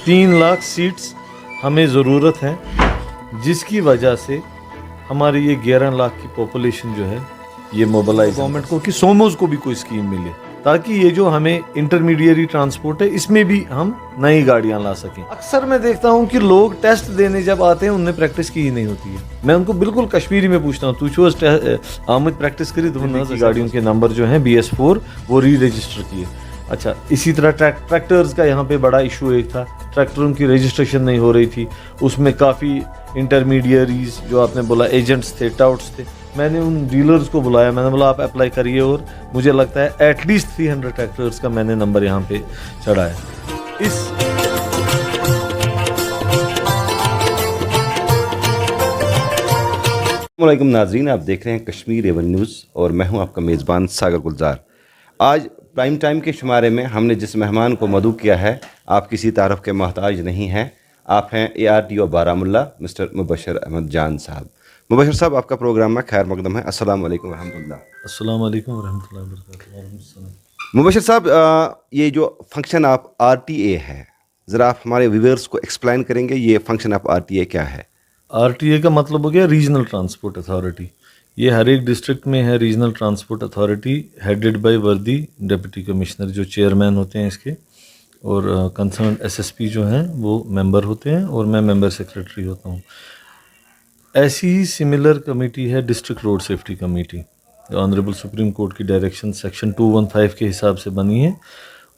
3 lakh seats हमें ज़रूरत है, जिसकी वजह से हमारी ये 11 लाख की पॉपुलेशन जो है ये मोबिलाइज गवर्नमेंट को कि सोमोज़ को भी कोई स्कीम मिले, ताकि ये जो हमें इंटरमीडिएरी ट्रांसपोर्ट है इसमें भी हम नई गाड़ियां ला सकें। अक्सर मैं देखता हूं कि लोग टेस्ट देने जब आते हैं उनने प्रैक्टिस की ही नहीं होती है। मैं उनको बिल्कुल कश्मीरी में पूछता हूँ, तू आमद प्रैक्टिस करी तो गाड़ियों के नंबर जो हैं BS4 वो री रजिस्टर किए। अच्छा, इसी तरह ट्रैक्टर्स का यहाँ पे बड़ा इशू एक था, ट्रैक्टरों की रजिस्ट्रेशन नहीं हो रही थी, उसमें काफ़ी इंटरमीडियरीज जो आपने बोला एजेंट्स थे, टाउट्स थे। मैंने उन डीलर्स को बुलाया, मैंने बोला आप अप्लाई करिए, और मुझे लगता है एटलीस्ट 300 ट्रैक्टर्स का मैंने नंबर यहाँ पे चढ़ाया। अस्सलामुअलैकुम नाज़रीन, आप देख रहे हैं कश्मीर एवन न्यूज़ और मैं हूं आपका मेज़बान सागर गुलजार। आज प्राइम टाइम के शुमारे में हमने जिस मेहमान को मदऊ किया है, आप किसी तारफ़ के मोहताज नहीं हैं, आप हैं ARTO बारामुल्ला मिस्टर मुबशर अहमद जान साहब। मुबशर साहब, आपका प्रोग्राम में खैर मकदम है। अस्सलाम वालेकुम रहमतुल्लाह। अस्सलाम वालेकुम रहमतुल्लाहि व बरकातुहू। मुबशर साहब, ये जो फंक्शन आप RTA है, ज़रा आप हमारे व्यूअर्स को एक्सप्लेन करेंगे ये फंक्शन आप RTA क्या है? RTA का मतलब हो गया रीजनल ट्रांसपोर्ट अथॉरिटी। ये हर एक डिस्ट्रिक्ट में है regional transport authority, headed by वर्दी डिप्टी कमिश्नर जो चेयरमैन होते हैं इसके, और कंसर्न SSP जो हैं वो मेंबर होते हैं, और मैं मेंबर सेक्रेटरी होता हूँ। ऐसी ही सिमिलर कमेटी है डिस्ट्रिक्ट रोड सेफ्टी कमेटी, जो ऑनरेबल सुप्रीम कोर्ट की डायरेक्शन सेक्शन 215 के हिसाब से बनी है।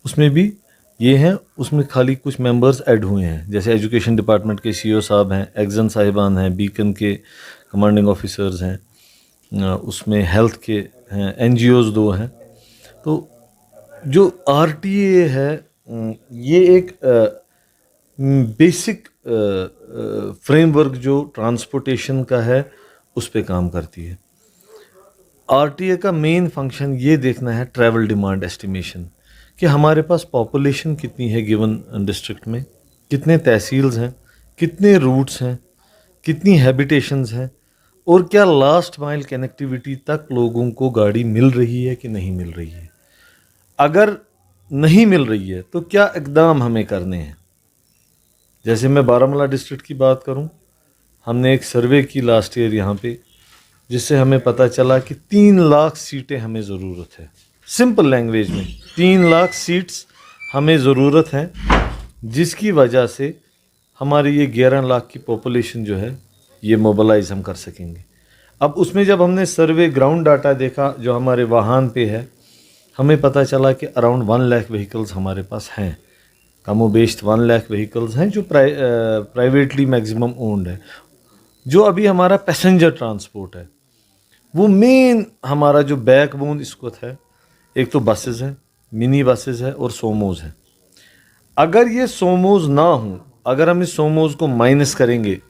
उसमें भी ये हैं, उसमें खाली कुछ मेंबर्स ऐड हुए हैं, जैसे एजुकेशन डिपार्टमेंट के CO साहब हैं, एग्जन साहिबान हैं, बीकन के कमांडिंग ऑफिसर्स हैं, उसमें हेल्थ के हैं, NGOs 2 हैं। तो जो RTA है ये एक बेसिक फ्रेमवर्क जो ट्रांसपोर्टेशन का है उस पे काम करती है। RTA का मेन फंक्शन ये देखना है ट्रैवल डिमांड एस्टिमेशन, कि हमारे पास पॉपुलेशन कितनी है गिवन डिस्ट्रिक्ट में, कितने तहसील्स हैं, कितने रूट्स हैं, कितनी हैबिटेशंस हैं, और क्या लास्ट माइल कनेक्टिविटी तक लोगों को गाड़ी मिल रही है कि नहीं मिल रही है। अगर नहीं मिल रही है तो क्या इकदाम हमें करने हैं। जैसे मैं बारामूला डिस्ट्रिक्ट की बात करूं, हमने एक सर्वे की लास्ट ईयर यहाँ पे, जिससे हमें पता चला कि 3 लाख सीटें हमें ज़रूरत है। सिंपल लैंग्वेज में 3 लाख सीट्स हमें ज़रूरत है, जिसकी वजह से हमारी ये 11 लाख की पॉपुलेशन जो है ये मोबिलाइज हम कर सकेंगे। अब उसमें जब हमने सर्वे ग्राउंड डाटा देखा जो हमारे वाहन पे है, हमें पता चला कि अराउंड 1 लाख व्हीकल्स हमारे पास हैं, कमोबेश 1 लाख व्हीकल्स हैं जो प्राइवेटली मैक्सिमम ओन्ड है। जो अभी हमारा पैसेंजर ट्रांसपोर्ट है वो मेन हमारा जो बैकबोन इस वक्त है, एक तो बसेस हैं, मिनी बसेस है और सोमोज़ हैं। अगर ये सोमोज़ ना हों, अगर हम इस सोमोज़ को माइनस करेंगे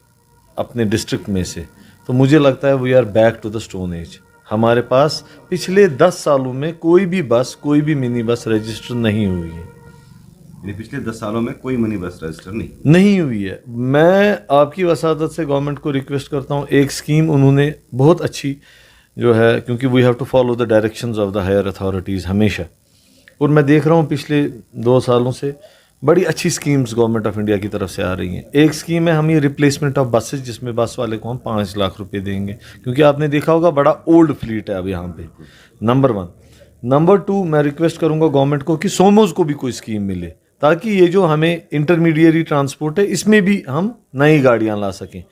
अपने डिस्ट्रिक्ट में से, तो मुझे लगता है we are back to the stone age. हमारे पास पिछले 10 सालों में कोई भी बस, कोई भी मिनी बस रजिस्टर नहीं हुई है। पिछले 10 सालों में कोई मिनी बस रजिस्टर नहीं हुई है। मैं आपकी वसादत से गवर्नमेंट को रिक्वेस्ट करता हूँ, एक स्कीम उन्होंने बहुत अच्छी जो है, क्योंकि we have to follow the directions of the higher authorities हमेशा, और मैं देख रहा हूँ पिछले 2 सालों से बड़ी अच्छी स्कीम्स गवर्नमेंट ऑफ इंडिया की तरफ से आ रही हैं। एक स्कीम है हम ये रिप्लेसमेंट ऑफ बसेस, जिसमें बस वाले को हम 5 लाख रुपए देंगे, क्योंकि आपने देखा होगा बड़ा ओल्ड फ्लीट है अब यहाँ पे, नंबर 1। नंबर 2, मैं रिक्वेस्ट करूँगा गवर्नमेंट को कि सोमोज़ को भी कोई स्कीम मिले, ताकि ये जो हमें इंटरमीडिएरी ट्रांसपोर्ट है इसमें भी हम नई गाड़ियाँ ला सकें।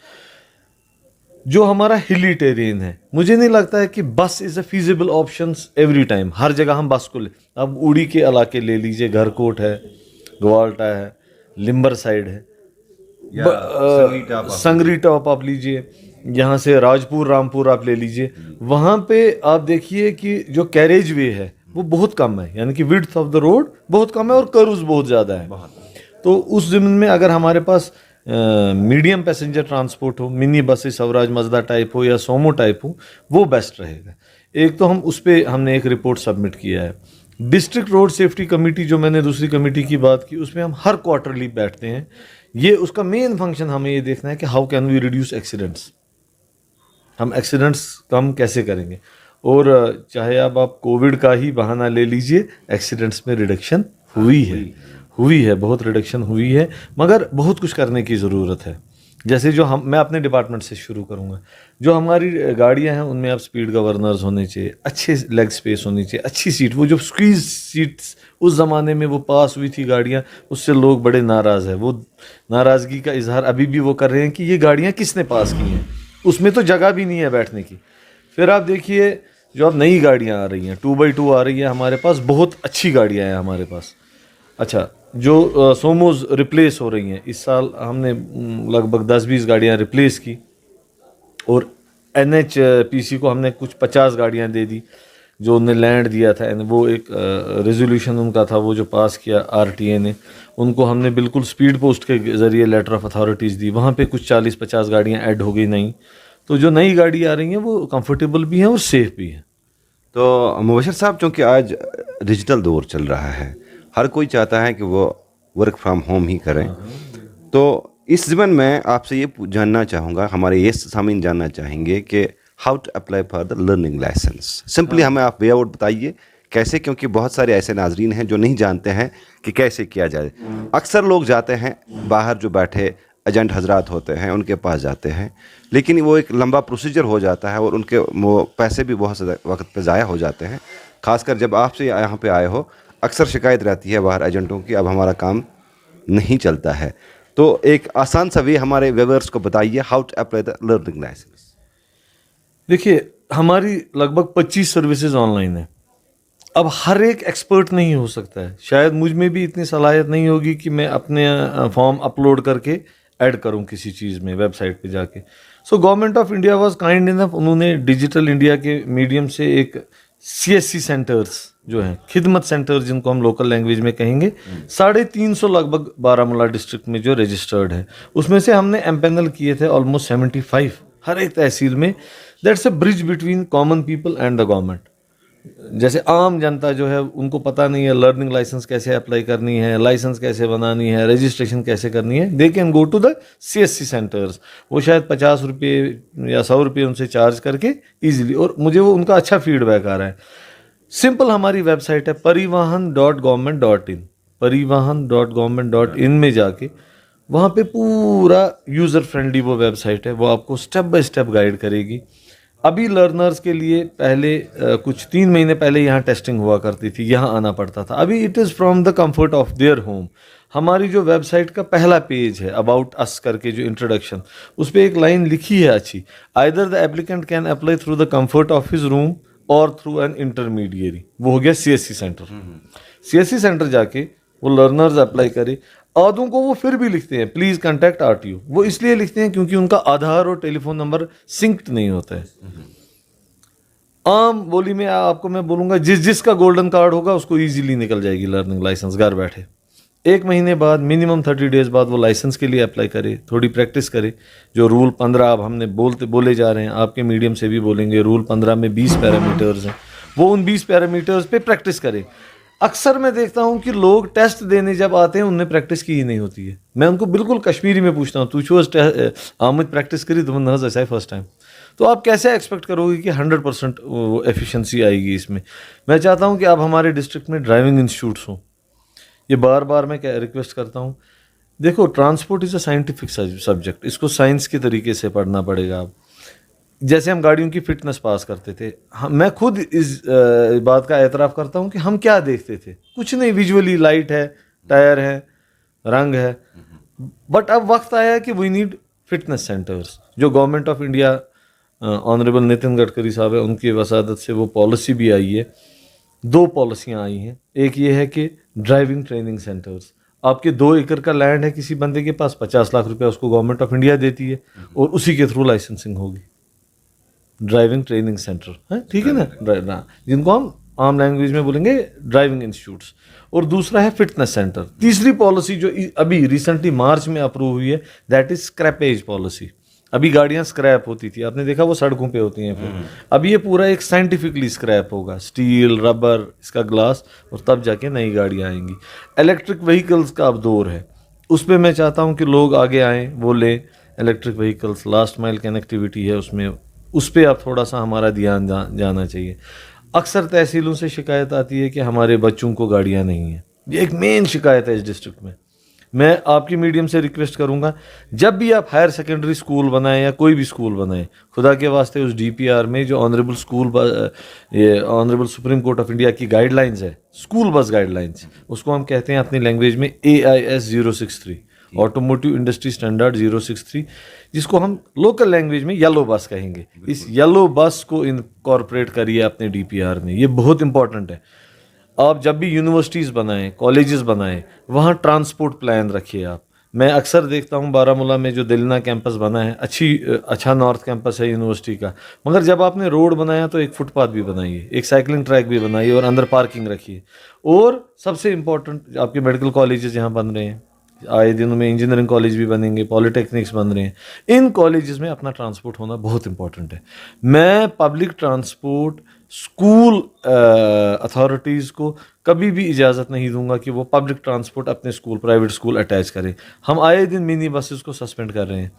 जो हमारा हिली टेरेन है, मुझे नहीं लगता है कि bus is a feasible option every time, हर जगह हम बस को अब उड़ी के इलाके ले लीजिए, घरकोट है, ग्वाल्टा है, लिम्बर साइड है, संगरी टॉप आप लीजिए, यहाँ से राजपुर रामपुर आप ले लीजिए, वहाँ पे आप देखिए कि जो कैरेज वे है वो बहुत कम है, यानी कि विड्थ ऑफ द रोड बहुत कम है और कर्व्स बहुत ज़्यादा है। तो उस ज़मीन में अगर हमारे पास मीडियम पैसेंजर ट्रांसपोर्ट हो, मिनी बसेस स्वराज मजदा टाइप हो या सोमो टाइप हो, वो बेस्ट रहेगा। एक तो हम उस पर हमने एक रिपोर्ट सबमिट किया है। डिस्ट्रिक्ट रोड सेफ्टी कमेटी जो मैंने दूसरी कमेटी की बात की, उसमें हम हर क्वार्टरली बैठते हैं। ये उसका मेन फंक्शन हमें ये देखना है कि how can we reduce accidents, हम एक्सीडेंट्स कम कैसे करेंगे। और चाहे अब आप कोविड का ही बहाना ले लीजिए, एक्सीडेंट्स में रिडक्शन हुई है। हुई है, बहुत रिडक्शन हुई है, मगर बहुत कुछ करने की ज़रूरत है। जैसे जो मैं अपने डिपार्टमेंट से शुरू करूँगा, जो हमारी गाड़ियाँ हैं उनमें अब स्पीड गवर्नर्स होने चाहिए, अच्छे लेग स्पेस होनी चाहिए, अच्छी सीट, वो जो स्क्वीज सीट्स उस ज़माने में वो पास हुई थी गाड़ियाँ, उससे लोग बड़े नाराज़ हैं। वो नाराज़गी का इजहार अभी भी वो कर रहे हैं कि ये गाड़ियाँ किसने पास की हैं, उसमें तो जगह भी नहीं है बैठने की। फिर आप देखिए जो अब नई गाड़ियाँ आ रही हैं, 2x2 आ रही है हमारे पास, बहुत अच्छी गाड़ियाँ हैं हमारे पास। अच्छा, जो सोमोज रिप्लेस हो रही हैं, इस साल हमने लगभग 10-20 गाड़ियाँ रिप्लेस की, और NHPC को हमने कुछ 50 गाड़ियाँ दे दी जो उन्हें लैंड दिया था। वो एक रेजोल्यूशन उनका था, वो जो पास किया RTA ने, उनको हमने बिल्कुल स्पीड पोस्ट के ज़रिए लेटर ऑफ अथॉरिटीज़ दी, वहाँ पे कुछ 40-50 गाड़ियाँ ऐड हो गई नई। तो जो नई गाड़ी आ रही हैं वो कंफर्टेबल भी हैं और सेफ़ भी हैं। तो मुबशर साहब, चूँकि आज डिजिटल दौर चल रहा है, हर कोई चाहता है कि वो वर्क फ्रॉम होम ही करें, तो इस ज़मन में आपसे ये जानना चाहूँगा, हमारे ये सामीन जानना चाहेंगे कि how to apply for the learning licence. Simply हमें आप वे आउट बताइए कैसे, क्योंकि बहुत सारे ऐसे नाजरीन हैं जो नहीं जानते हैं कि कैसे किया जाए। अक्सर लोग जाते हैं बाहर, जो बैठे एजेंट हजरात होते हैं उनके पास जाते हैं, लेकिन वो एक लंबा प्रोसीजर हो जाता है और उनके वो पैसे भी बहुत से वक्त पे ज़ाया हो जाते हैं। खासकर जब आपसे यहाँ पे आए हो, अक्सर शिकायत रहती है बाहर एजेंटों की, अब हमारा काम नहीं चलता है। तो एक आसान सा वे हमारे व्यूअर्स को बताइए, how to apply the learning licence. देखिए, हमारी लगभग 25 सर्विसेज ऑनलाइन है। अब हर एक एक्सपर्ट नहीं हो सकता है, शायद मुझ में भी इतनी सलाहियत नहीं होगी कि मैं अपने फॉर्म अपलोड करके ऐड करूं किसी चीज़ में वेबसाइट पे जाके। So government of India was kind enough, उन्होंने डिजिटल इंडिया के मीडियम से एक CSC सेंटर्स जो हैं, खिदमत सेंटर जिनको हम लोकल लैंग्वेज में कहेंगे, 350 लगभग बारामूला डिस्ट्रिक्ट में जो रजिस्टर्ड है, उसमें से हमने एम्पैनल किए थे ऑलमोस्ट 75 हर एक तहसील में। That's a bridge between common people and the government. जैसे आम जनता जो है उनको पता नहीं है लर्निंग लाइसेंस कैसे अप्लाई करनी है, लाइसेंस कैसे बनानी है, रजिस्ट्रेशन कैसे करनी है, they can go to the CSC centres. वो शायद 50 रुपये या 100 रुपये उनसे चार्ज करके ईजिली, और मुझे वो उनका अच्छा फीडबैक आ रहा है। सिंपल हमारी वेबसाइट है parivahan.government.in, parivahan.government.in में जाके वहाँ पे पूरा यूज़र फ्रेंडली वो वेबसाइट है, वो आपको स्टेप बाय स्टेप गाइड करेगी। अभी लर्नर्स के लिए पहले कुछ 3 महीने पहले यहाँ टेस्टिंग हुआ करती थी, यहाँ आना पड़ता था। अभी it is from the comfort of their home. हमारी जो वेबसाइट का पहला पेज है अबाउट अस करके, जो इंट्रोडक्शन, उस पर एक लाइन लिखी है अच्छी, either the applicant can apply through the comfort of his room और थ्रू एन इंटरमीडिएरी। वो हो गया CSC सेंटर। CSC सेंटर जाके वो लर्नर्स अप्लाई करे। आधों को वो फिर भी लिखते हैं प्लीज़ कॉन्टैक्ट RTO, वो इसलिए लिखते हैं क्योंकि उनका आधार और टेलीफोन नंबर सिंक्ड नहीं होता है। आम बोली में आपको मैं बोलूँगा, जिसका गोल्डन कार्ड होगा उसको इजीली निकल जाएगी लर्निंग लाइसेंस घर बैठे। 1 महीने बाद, मिनिमम 30 डेज बाद वो लाइसेंस के लिए अप्लाई करे, थोड़ी प्रैक्टिस करे। जो रूल 15 अब हमने बोले जा रहे हैं, आपके मीडियम से भी बोलेंगे, रूल 15 में 20 पैरामीटर्स हैं, वो उन 20 पैरामीटर्स पे प्रैक्टिस करे। अक्सर मैं देखता हूँ कि लोग टेस्ट देने जब आते हैं उनने प्रैक्टिस की ही नहीं होती है। मैं उनको बिल्कुल कश्मीरी में पूछता हूँ, तू छो आमद प्रैक्टिस करी तो न ऐसा है फर्स्ट टाइम, तो आप कैसे एक्सपेक्ट करोगे कि 100% एफिशिएंसी आएगी इसमें। मैं चाहता हूँ कि अब हमारे डिस्ट्रिक्ट में ड्राइविंग इंस्टीट्यूट्स हों। ये बार बार मैं क्या रिक्वेस्ट करता हूँ। देखो, transport is a scientific subject, इसको साइंस के तरीके से पढ़ना पड़ेगा। आप जैसे हम गाड़ियों की फिटनेस पास करते थे, मैं खुद इस बात का एतराफ़ करता हूँ कि हम क्या देखते थे, कुछ नहीं, विजुअली लाइट है, टायर है, रंग है। बट अब वक्त आया है कि वी नीड फिटनेस सेंटर्स। जो government of India honourable Nitin Gadkari साहब है, उनकी वसादत से वो पॉलिसी भी आई है। 2 पॉलिसियाँ आई हैं। एक ये है कि ड्राइविंग ट्रेनिंग सेंटर्स, आपके 2 एकड़ का लैंड है किसी बंदे के पास, 50 लाख रुपया उसको गवर्नमेंट ऑफ इंडिया देती है और उसी के थ्रू लाइसेंसिंग होगी। ड्राइविंग ट्रेनिंग सेंटर है, ठीक है ना, जिनको हम आम लैंग्वेज में बोलेंगे ड्राइविंग इंस्टीट्यूट्स। और दूसरा है फिटनेस सेंटर। तीसरी पॉलिसी जो अभी रिसेंटली मार्च में अप्रूव हुई है, दैट इज स्क्रैपेज पॉलिसी। अभी गाड़ियां स्क्रैप होती थी, आपने देखा वो सड़कों पे होती हैं, फिर अभी ये पूरा एक साइंटिफिकली स्क्रैप होगा, स्टील, रबर, इसका ग्लास, और तब जाके नई गाड़ियां आएंगी। इलेक्ट्रिक व्हीकल्स का अब दौर है, उस पर मैं चाहता हूँ कि लोग आगे आएँ, वो लें electric vehicles. Last mile connectivity है उसमें, उस पर अब थोड़ा सा हमारा ध्यान जाना चाहिए। अक्सर तहसीलों से शिकायत आती है कि हमारे बच्चों को गाड़ियाँ नहीं हैं। یہ ایک مین شکایت ہے اس ڈسٹرکٹ میں. میں آپ کی میڈیم سے ریکویسٹ کروں گا جب بھی آپ ہائر سیکنڈری اسکول بنائیں یا کوئی بھی اسکول بنائیں, خدا کے واسطے اس ڈی پی آر میں جو آنریبل اسکول یہ honourable supreme court of India کی گائیڈ لائنز ہے, اسکول بس گائیڈ لائنز, اس کو ہم کہتے ہیں اپنی لینگویج میں AIS 063, آٹوموٹیو انڈسٹری اسٹینڈرڈ 063, جس کو ہم لوکل لینگویج میں یلو بس کہیں گے. اس یلو بس کو انکارپوریٹ کریے اپنے ڈی پی آر میں, یہ بہت امپورٹنٹ ہے. آپ جب بھی یونیورسٹیز بنائیں, کالجز بنائیں, وہاں ٹرانسپورٹ پلان رکھیے آپ. میں اکثر دیکھتا ہوں بارہمولہ میں جو دلنا کیمپس بنا ہے, اچھا نارتھ کیمپس ہے یونیورسٹی کا, مگر جب آپ نے روڈ بنایا تو ایک فٹ پاتھ بھی بنائیے, ایک سائیکلنگ ٹریک بھی بنائیے اور اندر پارکنگ رکھیے. اور سب سے امپورٹنٹ آپ کے میڈیکل کالجز یہاں بن رہے ہیں, آئے دنوں میں انجینئرنگ کالج بھی بنیں گے, پالیٹیکنکس بن رہے ہیں, ان کالجز میں اپنا ٹرانسپورٹ ہونا بہت امپورٹنٹ ہے. میں پبلک ٹرانسپورٹ اسکول اتھارٹیز کو کبھی بھی اجازت نہیں دوں گا کہ وہ پبلک ٹرانسپورٹ اپنے اسکول, پرائیویٹ اسکول اٹیچ کریں. ہم آئے دن منی بسز کو سسپینڈ کر رہے ہیں,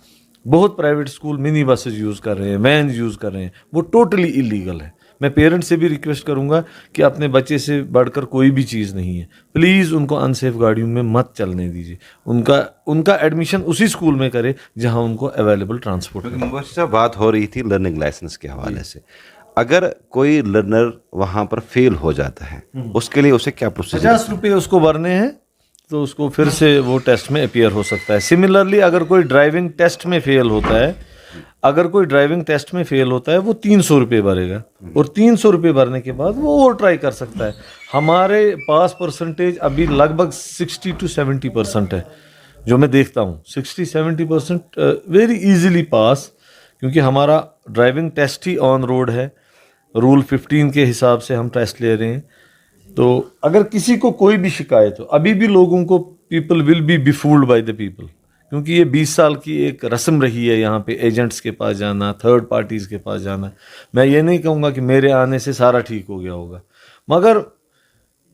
بہت پرائیویٹ اسکول منی بسز یوز کر رہے ہیں, وینز یوز کر رہے ہیں, وہ ٹوٹلی ایلیگل ہے. میں پیرنٹس سے بھی ریکویسٹ کروں گا کہ اپنے بچے سے بڑھ کر کوئی بھی چیز نہیں ہے, پلیز ان کو انسیف گاڑیوں میں مت چلنے دیجیے. ان کا ایڈمیشن اسی اسکول میں کرے جہاں ان کو اویلیبل ٹرانسپورٹ ہے. مبشر صاحب, بات ہو رہی تھی لرننگ لائسنس کے حوالے سے. اگر کوئی لرنر وہاں پر فیل ہو جاتا ہے, اس کے لیے اسے کیا پروسیجر؟ 50 روپے اس کو بھرنے ہیں تو اس کو پھر سے وہ ٹیسٹ میں اپیئر ہو سکتا ہے. سملرلی اگر کوئی ڈرائیونگ ٹیسٹ میں فیل ہوتا ہے, وہ 300 روپے بھرے گا, اور 300 روپے بھرنے کے بعد وہ اور ٹرائی کر سکتا ہے. ہمارے پاس پرسنٹیج ابھی لگ بھگ 60 to 70% ہے, جو میں دیکھتا ہوں 60-70% ویری ایزیلی پاس, کیونکہ ہمارا driving test he on road ہے, رول 15 کے حساب سے ہم ٹیسٹ لے رہے ہیں. تو اگر کسی کو کوئی بھی شکایت ہو, ابھی بھی لوگوں کو people will be fooled by the people, کیونکہ یہ 20 سال کی ایک رسم رہی ہے یہاں پہ ایجنٹس کے پاس جانا, تھرڈ پارٹیز کے پاس جانا. میں یہ نہیں کہوں گا کہ میرے آنے سے سارا ٹھیک ہو گیا ہوگا, مگر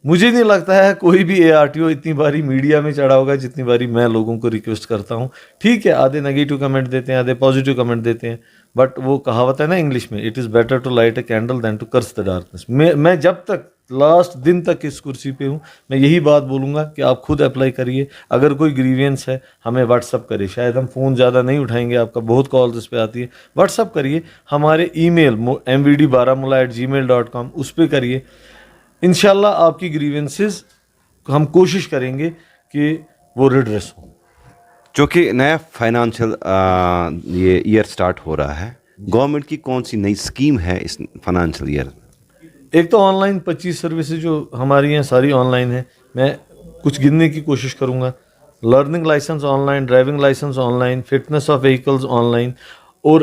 مجھے نہیں لگتا ہے کوئی بھی ARTO اتنی باری میڈیا میں چڑھا ہوگا جتنی باری میں لوگوں کو ریکویسٹ کرتا ہوں. ٹھیک ہے, آدھے نگیٹو کمنٹ دیتے ہیں, آدھے پازیٹیو کمنٹ دیتے ہیں, بٹ وہ کہاوت ہے نا انگلش میں, it is better to light a candle than to curse the darkness. میں جب تک لاسٹ دن تک اس کرسی پہ ہوں, میں یہی بات بولوں گا کہ آپ خود اپلائی کریے. اگر کوئی گریوینس ہے ہمیں واٹس اپ کرے, شاید ہم فون زیادہ نہیں اٹھائیں گے, آپ کا بہت کالز اس پہ آتی ہے, واٹس اپ کریے. ہمارے ای میل mvd.baramula@gmail.com اس پہ کریے. انشاءاللہ آپ کی گریوینسز ہم کوشش کریں گے کہ وہ ریڈریس ہوں. چونکہ نیا فائنانشیل یہ ایئر سٹارٹ ہو رہا ہے, گورنمنٹ کی کون سی نئی اسکیم ہے اس فائنانشیل ایئر؟ ایک تو آن لائن 25 سروسز جو ہماری ہیں ساری آن لائن ہیں, میں کچھ گننے کی کوشش کروں گا. Learning licence online, driving licence online, fitness of vehicles online, اور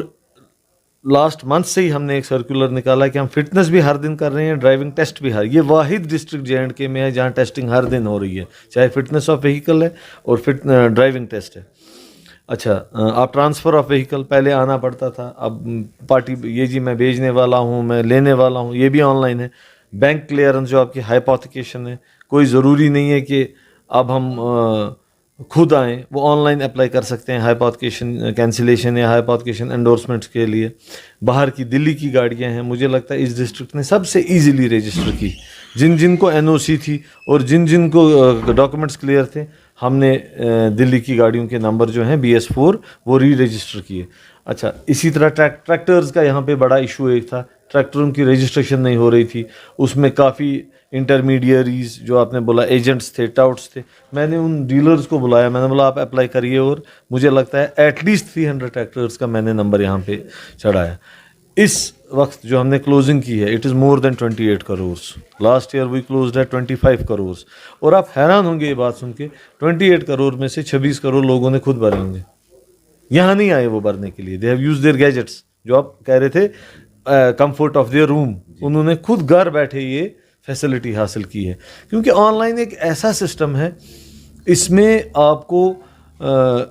لاسٹ منتھ سے ہی ہم نے ایک سرکولر نکالا کہ ہم فٹنس بھی ہر دن کر رہے ہیں, ڈرائیونگ ٹیسٹ بھی یہ واحد ڈسٹرکٹ JNK میں ہے جہاں ٹیسٹنگ ہر دن ہو رہی ہے, چاہے فٹنس آف وہیکل ہے اور ڈرائیونگ ٹیسٹ ہے. اچھا, آپ ٹرانسفر آف وہیکل پہلے آنا پڑتا تھا, اب پارٹی یہ جی میں بھیجنے والا ہوں, میں لینے والا ہوں, یہ بھی آن لائن ہے. بینک کلیئرنس جو آپ کی ہائپوتھیکیشن ہے, کوئی ضروری نہیں ہے کہ اب ہم خود آئیں, وہ آن لائن اپلائی کر سکتے ہیں ہائپوتھیکیشن کینسلیشن یا ہائپوتھیکیشن انڈورسمنٹس کے لیے. باہر کی دلی کی گاڑیاں ہیں, مجھے لگتا ہے اس ڈسٹرکٹ نے سب سے ایزیلی رجسٹر کی, جن کو NOC تھی اور جن کو ڈاکومنٹس کلیئر تھے, ہم نے دلی کی گاڑیوں کے نمبر جو ہیں BS4 وہ ری رجسٹر کیے. اچھا, اسی طرح ٹریکٹرز کا یہاں پہ بڑا ایشو ایک تھا, ٹریکٹروں کی رجسٹریشن نہیں ہو رہی تھی, اس میں کافی انٹرمیڈیریز جو آپ نے بولا ایجنٹس تھے, ٹاؤٹس تھے. میں نے ان ڈیلرز کو بلایا, میں نے بولا آپ اپلائی کریے, اور مجھے لگتا ہے ایٹ لیسٹ 300 ٹریکٹرز کا میں نے نمبر یہاں پہ چڑھایا. اس وقت جو ہم نے کلوزنگ کی ہے, it is more than 28 crores. Last year we closed ہے 25 crores. اور آپ حیران ہوں گے یہ بات سن کے, 28 کروڑ میں سے 26 کروڑ لوگوں نے خود بھرے ہوں گے, یہاں نہیں آئے وہ بھرنے کے لیے. They have use their gadgets, جو آپ کہہ رہے تھے کمفرٹ آف دیئر روم, انہوں نے خود گھر بیٹھے یہ فیسلٹی حاصل کی ہے. کیونکہ آن لائن ایک ایسا سسٹم ہے, اس میں آپ کو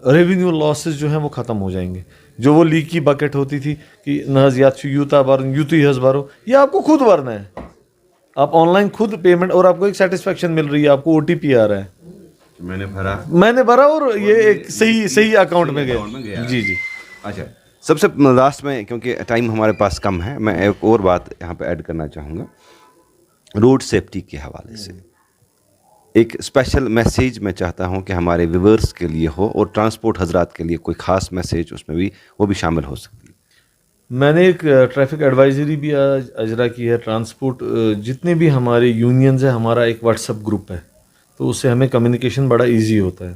ریونیو لاسز جو ہیں وہ ختم ہو جائیں گے. جو وہ لیکی بکٹ ہوتی تھی کہ نہزیات یوتا بھرن یوتی ہز بھرو, یہ آپ کو خود بھرنا ہے. آپ آن لائن خود پیمنٹ, اور آپ کو ایک سیٹسفیکشن مل رہی ہے, آپ کو OTP آ رہا ہے, میں نے بھرا اور یہ ایک صحیح اکاؤنٹ میں گیا. جی. اچھا, سب سے لاسٹ میں, کیونکہ ٹائم ہمارے پاس کم ہے, میں ایک اور بات یہاں پہ ایڈ کرنا چاہوں گا. روڈ سیفٹی کے حوالے سے ایک اسپیشل میسیج میں چاہتا ہوں کہ ہمارے ویورز کے لیے ہو اور ٹرانسپورٹ حضرات کے لیے کوئی خاص میسیج اس میں بھی وہ بھی شامل ہو سکتی ہے. میں نے ایک ٹریفک ایڈوائزری بھی آج اجرا کی ہے. ٹرانسپورٹ جتنے بھی ہمارے یونینز ہیں, ہمارا ایک واٹس ایپ گروپ ہے, تو اس سے ہمیں کمیونیکیشن بڑا ایزی ہوتا ہے.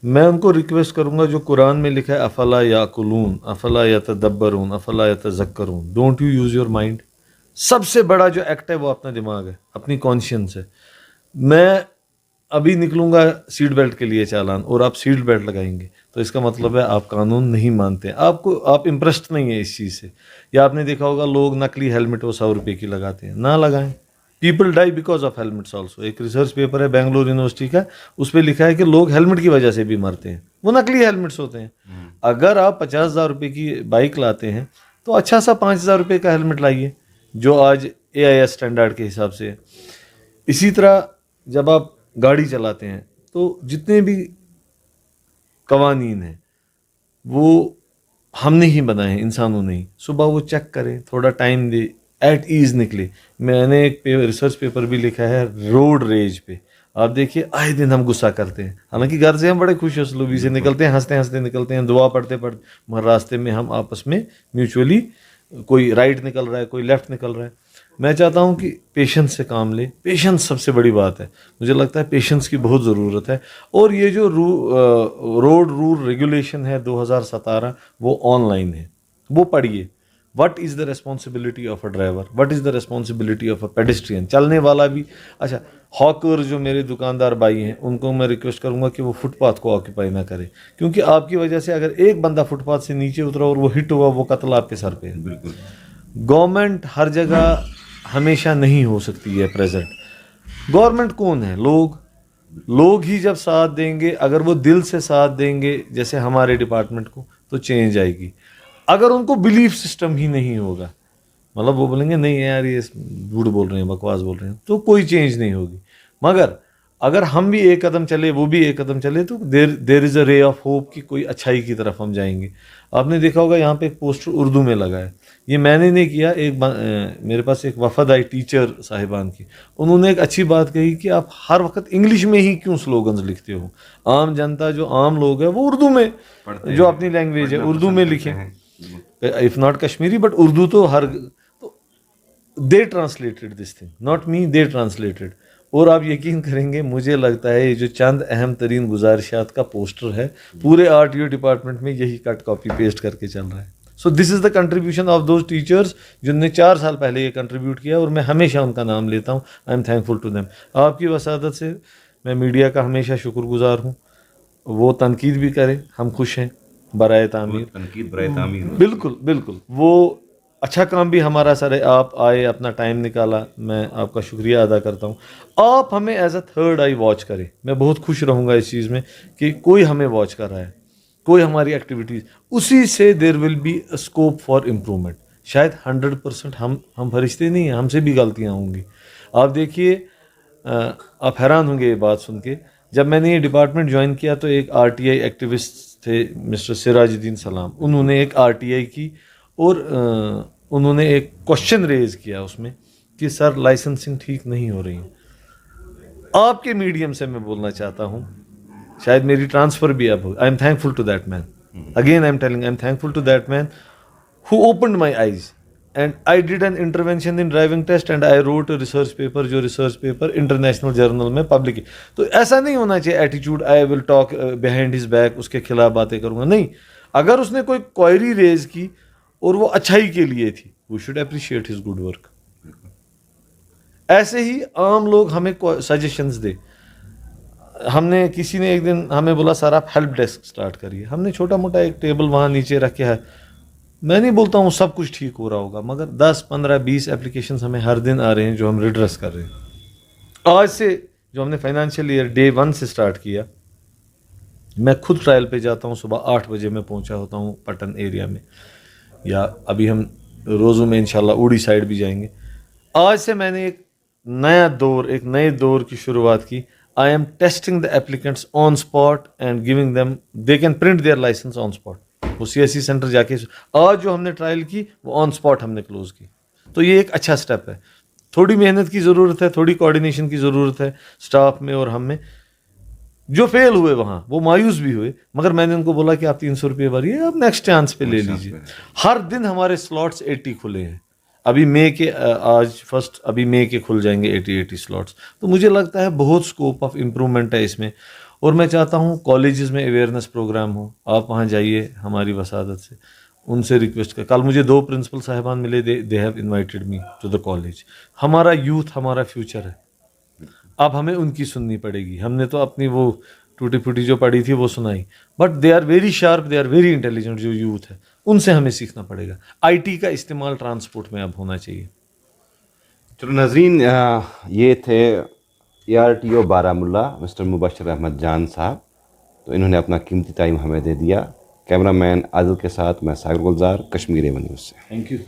میں ان کو ریکویسٹ کروں گا, جو قرآن میں لکھا ہے افلا یاکلون افلا یتدبرون افلا یتذکرون, don't you use your mind. سب سے بڑا جو ایکٹ ہے وہ اپنا دماغ ہے, اپنی کانشینس ہے. میں ابھی نکلوں گا سیٹ بیلٹ کے لیے چالان, اور آپ سیٹ بیلٹ لگائیں گے, تو اس کا مطلب ہے آپ قانون نہیں مانتے, آپ امپریسڈ نہیں ہیں اس چیز سے. یا آپ نے دیکھا ہوگا لوگ نقلی ہیلمٹ وہ 100 روپے کی لگاتے ہیں, نہ لگائیں. People die because of helmets also. ایک ریسرچ پیپر ہے بنگلور یونیورسٹی کا, اس پہ لکھا ہے کہ لوگ ہیلمٹ کی وجہ سے بھی مرتے ہیں, وہ نقلی ہیلمٹس ہوتے ہیں. اگر آپ 50,000 روپے کی بائک لاتے ہیں تو اچھا سا 5,000 روپے کا ہیلمٹ لائیے, جو آج AIS اسٹینڈرڈ کے حساب سے ہے. اسی طرح جب آپ گاڑی چلاتے ہیں تو جتنے بھی قوانین ہیں وہ ہم نے ہی بنائے ہیں, انسانوں نے ہی. صبح وہ چیک کریں, تھوڑا ٹائم دے, ایٹ ایز نکلے. میں نے ایک ریسرچ پیپر بھی لکھا ہے روڈ ریج پہ. آپ دیکھیے آئے دن ہم غصہ کرتے ہیں, حالانکہ گھر سے ہم بڑے خوش اسلوبی سے نکلتے ہیں, ہنستے ہنستے نکلتے ہیں, دعا پڑھتے پڑھتے, مگر راستے میں ہم آپس میں میوچولی کوئی رائٹ نکل رہا ہے, کوئی لیفٹ نکل رہا ہے. میں چاہتا ہوں کہ پیشنس سے کام لے. پیشنس سب سے بڑی بات ہے, مجھے لگتا ہے پیشنس کی بہت ضرورت ہے. اور یہ جو روڈ رول ریگولیشن ہے 2017 وہ آن لائن ہے, وہ پڑھیے. What is the responsibility of a driver, what is the responsibility of a pedestrian, چلنے والا بھی. اچھا, ہاکر جو میرے دکاندار بھائی ہیں ان کو میں ریکویسٹ کروں گا کہ وہ فٹ پاتھ کو آکوپائی نہ کرے, کیونکہ آپ کی وجہ سے اگر ایک بندہ فٹ پاتھ سے نیچے اترا اور وہ ہٹ ہوا, وہ قتل آپ کے سر پہ ہے. بالکل. گورنمنٹ ہر جگہ ہمیشہ نہیں ہو سکتی ہے پریزنٹ. گورنمنٹ کون ہے؟ لوگ ہی جب ساتھ دیں گے, اگر وہ دل سے ساتھ دیں گے جیسے ہمارے ڈپارٹمنٹ کو, تو چینج آئے گی. اگر ان کو بلیف سسٹم ہی نہیں ہوگا, مطلب وہ بولیں گے نہیں یار یہ جھوٹ بول رہے ہیں, بکواس بول رہے ہیں, تو کوئی چینج نہیں ہوگی. مگر اگر ہم بھی ایک قدم چلے, وہ بھی ایک قدم چلے, تو دیر از اے رے آف ہوپ کہ کوئی اچھائی کی طرف ہم جائیں گے. آپ نے دیکھا ہوگا یہاں پہ ایک پوسٹر اردو میں لگا ہے, یہ میں نے نہیں کیا, میرے پاس ایک وفد آئی ٹیچر صاحبان کی, انہوں نے ایک اچھی بات کہی کہ آپ ہر وقت انگلش میں ہی کیوں سلوگنز لکھتے ہو. عام جنتا جو عام لوگ ہیں وہ اردو میں, جو اپنی لینگویج ہے اردو میں لکھیں, if not Kashmiri but Urdu. تو they translated this thing, not me, they translated. اور آپ یقین کریں گے, مجھے لگتا ہے یہ جو چند اہم ترین گزارشات کا پوسٹر ہے پورے RTO ڈپارٹمنٹ میں یہی کٹ کاپی پیسٹ کر کے چل رہا ہے. So this is the contribution of those teachers جن نے 4 سال پہلے یہ کنٹریبیوٹ کیا, اور میں ہمیشہ ان کا نام لیتا ہوں. I am thankful to them. آپ کی وسادت سے میں میڈیا کا ہمیشہ شکر گزار ہوں. وہ تنقید بھی کرے, ہم خوش ہیں, برائے تعمیر. تنقید برائے تعمیر. بالکل بالکل, وہ اچھا کام بھی ہمارا سر ہے. آپ آئے, اپنا ٹائم نکالا, میں آپ کا شکریہ ادا کرتا ہوں. آپ ہمیں as a third I watch کریں, میں بہت خوش رہوں گا اس چیز میں کہ کوئی ہمیں واچ کر رہا ہے, کوئی ہماری ایکٹیویٹیز, اسی سے there will be a scope for improvement. شاید 100% ہم فرشتے نہیں ہیں, ہم سے بھی غلطیاں ہوں گی. آپ دیکھیے, آپ حیران ہوں گے یہ بات سن کے. جب میں نے یہ ڈپارٹمنٹ جوائن کیا تو ایک RTI ایکٹیوسٹ تھے مسٹر سراج الدین سلام, انہوں نے ایک RTI کی, اور انہوں نے ایک کوشچن ریز کیا اس میں کہ سر لائسنسنگ ٹھیک نہیں ہو رہی ہے. آپ کے میڈیم سے میں بولنا چاہتا ہوں, شاید میری ٹرانسفر بھی اب ہو. I am thankful to that man. Again I am telling, I am thankful to that man who opened my eyes, and I did an intervention in driving test and I wrote a research paper, جو research paper international journal میں public. تو ایسا نہیں ہونا چاہیے ایٹیچیوڈ I will talk behind his back, اس کے خلاف باتیں کروں گا. نہیں, اگر اس نے کوئی کوئری ریز کی اور وہ اچھائی کے لیے تھی, we should appreciate his good work. ایسے ہی عام لوگ ہمیں سجیشنز دے. ہم نے کسی نے ایک دن ہمیں بولا سر آپ ہیلپ ڈیسک سٹارٹ کریے. ہم نے چھوٹا موٹا ایک ٹیبل وہاں نیچے رکھا ہے. میں نہیں بولتا ہوں سب کچھ ٹھیک ہو رہا ہوگا, مگر 10 15 20 اپلیکیشنز ہمیں ہر دن آ رہے ہیں جو ہم ریڈریس کر رہے ہیں. آج سے جو ہم نے فائنینشیل ایئر ڈے 1 سے سٹارٹ کیا, میں خود ٹرائل پہ جاتا ہوں, صبح 8 بجے میں پہنچا ہوتا ہوں پٹن ایریا میں, یا ابھی ہم روزوں میں انشاءاللہ اوڑی سائڈ بھی جائیں گے. آج سے میں نے ایک نئے دور کی شروعات کی. I am testing the applicants on spot and giving them, they can print their license on spot. وہ CSE سینٹر جا کے, آج جو ہم نے ٹرائل کی وہ آن اسپاٹ ہم نے کلوز کی. تو یہ ایک اچھا سٹیپ ہے. थोड़ी मेहनत की ज़रूरत है, थोड़ी कोऑर्डिनेशन की ज़रूरत है स्टाफ में और हम में. जो फेल हुए वहाँ वो मायूस भी हुए, मगर मैंने उनको बोला कि आप 300 रुपये भरिए, आप नेक्स्ट चांस पे ले लीजिए. हर दिन हमारे स्लॉट्स 80 खुले हैं. अभी मई के आज फर्स्ट, अभी मई के खुल जाएंगे 80 स्लॉट्स. तो मुझे लगता है बहुत स्कोप ऑफ इम्प्रूवमेंट है इसमें. और मैं चाहता हूँ कॉलेजेस में अवेयरनेस प्रोग्राम हो, आप वहाँ जाइए हमारी वसादत से, उनसे रिक्वेस्ट कर. कल मुझे 2 प्रिंसिपल साहिबान मिले, they have invited me to the college. हमारा यूथ हमारा फ्यूचर है, अब हमें उनकी सुननी पड़ेगी. हमने तो अपनी वो टूटी फूटी जो पड़ी थी वो सुनाई, but they are very sharp, they are very intelligent. जो यूथ है उनसे हमें सीखना पड़ेगा. आईटी का इस्तेमाल ट्रांसपोर्ट में अब होना चाहिए. चलो नाज़रीन, ये थे ARTO बारामुल्ला मिस्टर मुबशर अहमद जान साहब. तो इन्होंने अपना कीमती टाइम हमें दे दिया. कैमरामैन आदिल के साथ मैं सागर गुलजार, कश्मीर एवन न्यूज़ से. Thank you.